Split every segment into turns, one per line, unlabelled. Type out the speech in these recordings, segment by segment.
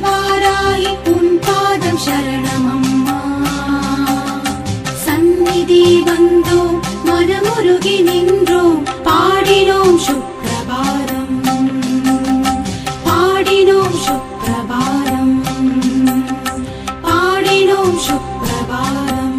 வாராகி உன் பாதம் சரணமம்மா. சந்நிதி வந்தோம் மனமுருகி நின்றோம் பாடினோம் சுப்ரபாதம் பாடினோம் சுப்ரபாதம் பாடினோம் சுப்ரபாதம்.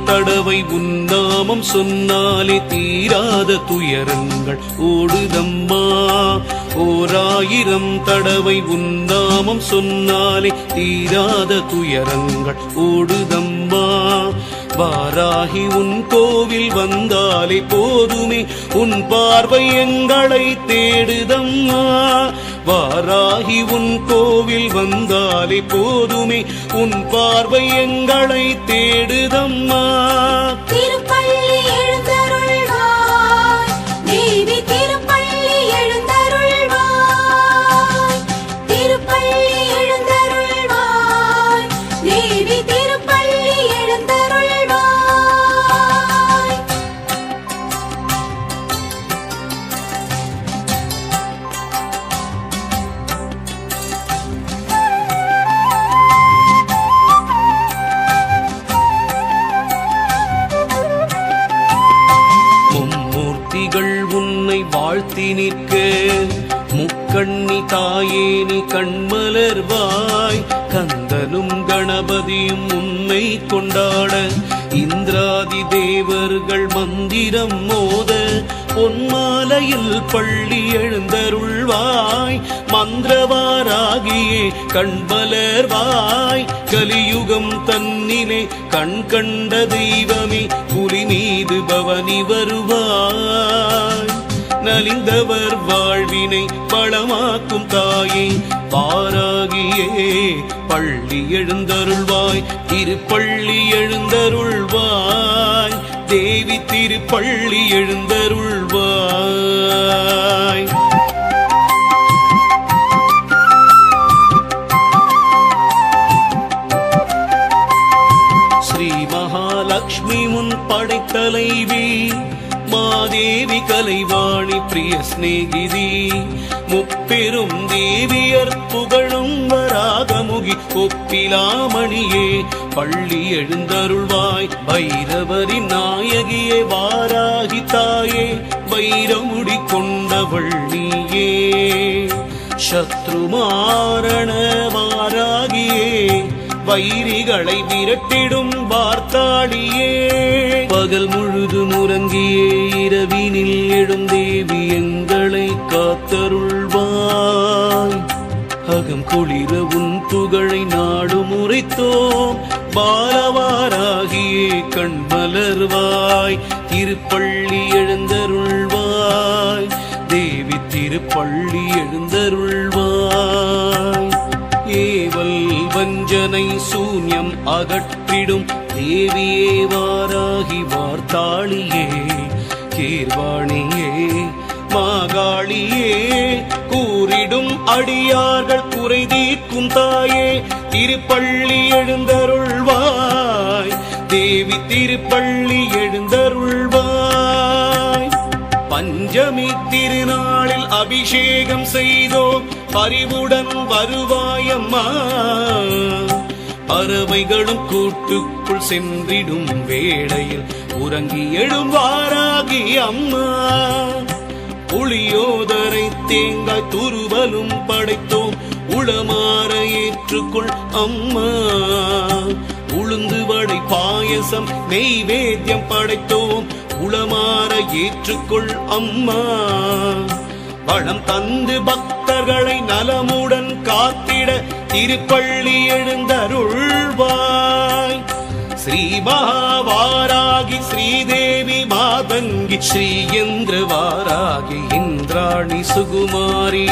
தடவை உன்னாமம் சொன்னாலே தீராத துயரங்கள் ஓடுதம்மா. 1000 தடவை உன்னாமம் சொன்னாலே தீராத துயரங்கள் ஓடுதம்மா. வாராகி உன் கோவில் வந்தாலே போதுமே உன் பார்வை எங்களை தேடுதம்மா. வாராகி உன் கோவில் வந்தாலே போதுமே உன் பார்வை எங்களை தேடுதம்மா.
திருப்பள்ளி எழுந்தருள்வாய் தேவி திருப்பள்ளி எழுந்தருள்வாய் திருப்பள்ளி எழுந்தருள்வாய் தேவி திருப்பள்ளி எழுந்தருள்வாய்.
உன்னை வாழ்த்தி நிற்க முக்கண்ணி தாயே நீ கண்மலர்வாய். கந்தனும் கணபதியும் உன்னை கொண்டாட இந்திராதி தேவர்கள் மந்திரம் மோத பொன்மாலையில் பள்ளி எழுந்தருள்வாய். மந்திரவாராகியே கண்மலர்வாய். கலியுகம் தன்னிலே கண் கண்ட தெய்வமே புலி மீது பவனி வருவாய். நலிந்தவர் வாழ்வினை பழமாக்கும் தாயே வாராகியே பள்ளி எழுந்தருள்வாய். திருப்பள்ளி எழுந்தருள்வாய் தேவி திருப்பள்ளி எழுந்தருள்வாய். ஸ்ரீ மகாலட்சுமி முன் படைத்தலைவி மாதேவி கலைவாணி பிரிய ஸ்நேகிதி முப்பெரும் தேவியர் புகழும் வராகமுகி ஒப்பிலாமணியே பள்ளி எழுந்தருள்வாய். பைரவரின் நாயகியே வாராகி தாயே வைரமுடி கொண்டவள் நீயே. சத்ருமாரண வாராகியே வைரிகளை விரட்டிடும் வார்த்தாடியே. பகல் முழுதும் உறங்கியே இரவினில் எழும் தேவி எங்களை காத்தருள்வாய். அகம் குளிர உன் புகழை நாடு முறைத்தோம் பாலவாராகியே கண்மலர்வாய். திருப்பள்ளி எழுந்தருள்வாய் தேவி திருப்பள்ளி எழுந்தருள்வாய். ஏவல் வஞ்சனை சூன்யம் அகற்றிடும் தேவியே வாராகி வார்த்தாளியே கீர்வாணியே மாகாளியே கூறிடும் அடியார்கள் குறை தீர்க்கும் தாயே திருப்பள்ளி எழுந்தருள்வாய் தேவி திருப்பள்ளி எழுந்தருள்வாய். பஞ்சமி திருநாளில் அபிஷேகம் செய்தோம் பரிவுடன் வருவாயம்மா. பறவைகளும் கூட்டுக்குள் சென்றிடும் வேளையில் உறங்கி எழுவாராகி அம்மா. புளியோதரை தேங்காய் துருவலும் படைத்தோம், உளமாற ஏற்றுக்கொள் அம்மா. உளுந்து வடை பாயசம் நெய்வேத்தியம் படைத்தோம், உளமாற ஏற்றுக்கொள் அம்மா. வளம் தந்து பக்தர்களை நலமுடன் காத்திட திருப்பள்ளி எழுந்தருள்வாய். ஸ்ரீமஹாவாராகி ஸ்ரீதேவி மாதங்கி ஸ்ரீயந்திரவாராகி இந்திராணி சுகுமாரி.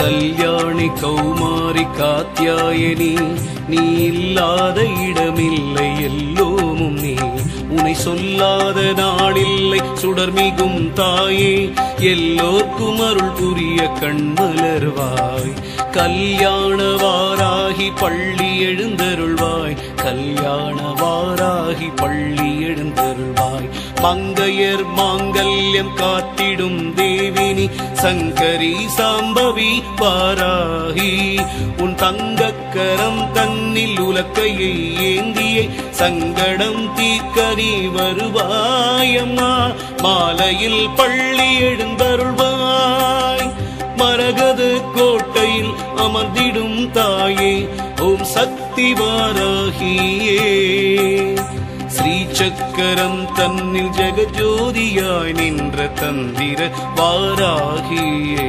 கல்யாணி கௌமாரி காத்யாயனி, நீ இல்லாத இடமில்லை எல்லோமும் நீ. உனை சொல்லாத நாளில்லை சுடர்மிகும் தாயே, எல்லோர்க்கும் அருள் புரிய கண்மலர்வாய். கல்யாணவாராகி பள்ளி எழுந்தருள்வாய், கல்யாணவாராகி பள்ளி எழுந்தருள்வாய். மங்கையர் மாங்கல்யம் காத்திடும் தேவினி சங்கரி சாம்பவி வாராகி. உன் தங்கக்கரம் தன்னில் உலக்கையை ஏந்தியே சங்கடம் தீர்க்க நீ வருவாயம்மா. மாலையில் பள்ளி எழுந்தருள்வாய், மரகத கோட்டையில் அமர்ந்திடும் தாயே, ஓம் சக்தி வாராகியே. ஸ்ரீ சக்கரம் தன்னில் ஜெகஜோதியாய் நின்ற தந்திர வாராகியே.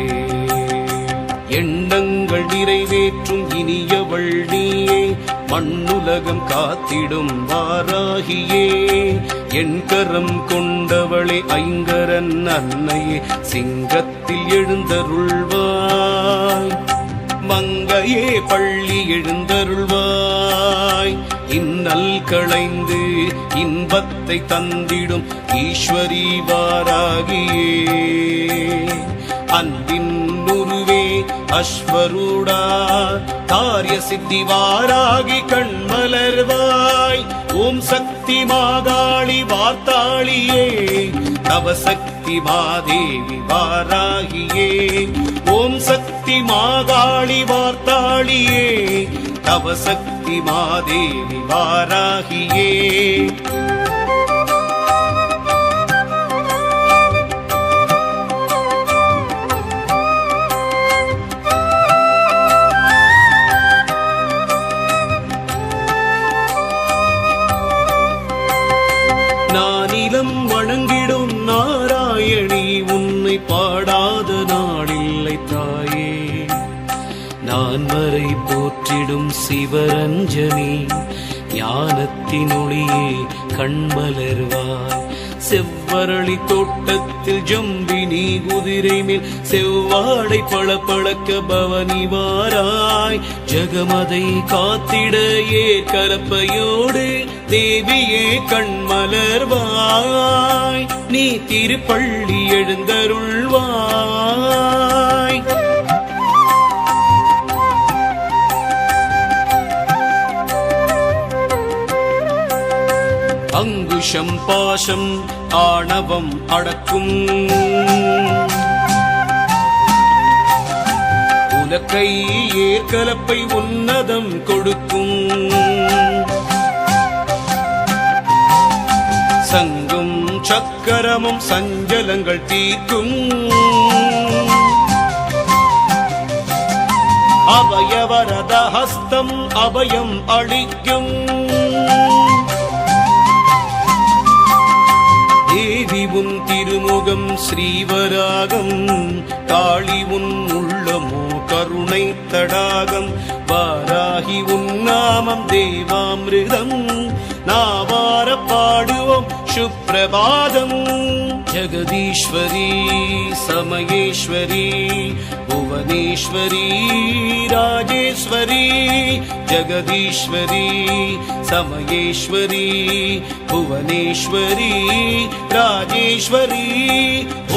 எண்ணங்கள் நிறைவேற்றும் இனியவள் நீயே, மண்ணுலகம் காத்திடும் வாராகியே. என் கரம் கொண்டவளே ஐங்கரன் அன்னையே, சிங்கத்தில் எழுந்தருள்வாய். மங்கையே பள்ளி எழுந்தருள்வாய். இன்னல் களைந்து இன்பத்தை தந்திடும் ஈஸ்வரி வாராகியே. அன்பின் உருவே அஸ்வரூடா, காரிய சித்தி வாராகி கண்மலர்வாய். ஓம் சக்தி மாகாளி வார்த்தாளியே, நவசக்தி மாதேவி வாராகியே. ஓம் சக்தி மாகாளி வார்த்தாளியே, நவசக்தி மாதேவி வாராகியே. நானிலம் வணங்கிடும் நாராயணி, உன்னை பாடாத நாடில்லை தாயே. நான் வரை போற்றிடும் சிவரஞ்சனி, ஞானத்தின் ஒளியே கண்மலர்வாய். செவ்வரளி தோட்டத்தில் ஜம்பினி குதிரை மேல் செவ்வாடை பளபளக்க பவனி வாராய். ஜகமதை காத்திட ஏற்கலப்பையோடு தேவியே கண்மலர்வாய். நீ திருப்பள்ளி எழுந்தருள்வாய். அங்குஷம் பாசம் ஆணவம் அடக்கும், உலக்கை ஏற்கலப்பை உன்னதம் கொடுக்கும். சங்கும் சக்கரமும் சஞ்சலங்கள் தீர்க்கும். அபயவரத ஹஸ்தம் அபயம் அளிக்கும். தேவி உன் திருமுகம் ஸ்ரீவராகம், காளி உன் உள்ளமோ கருணை தடாகம். வாராகி உன் நாமம் தேவாமிருதம், நாவார பாடுவோம் சுப்ரபாதம். ஜெகதீஸ்வரி சமயேஸ்வரி புவனேஸ்வரி ராஜேஸ்வரி. ஜெகதீஸ்வரி சமயேஸ்வரி புவனேஸ்வரி ராஜேஸ்வரி.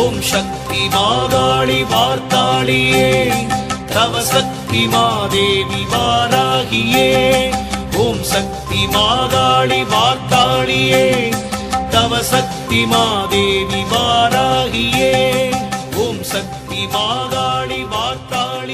ஓம் சக்தி மாகாளி வார்த்தாளியே, தவ சக்தி மாதேவி வாராகியே. மாகாளி வார்த்தாளியே தவ சக்தி மாதேவி வாராகியே ஓம் சக்தி மாகாளி வார்த்தாளி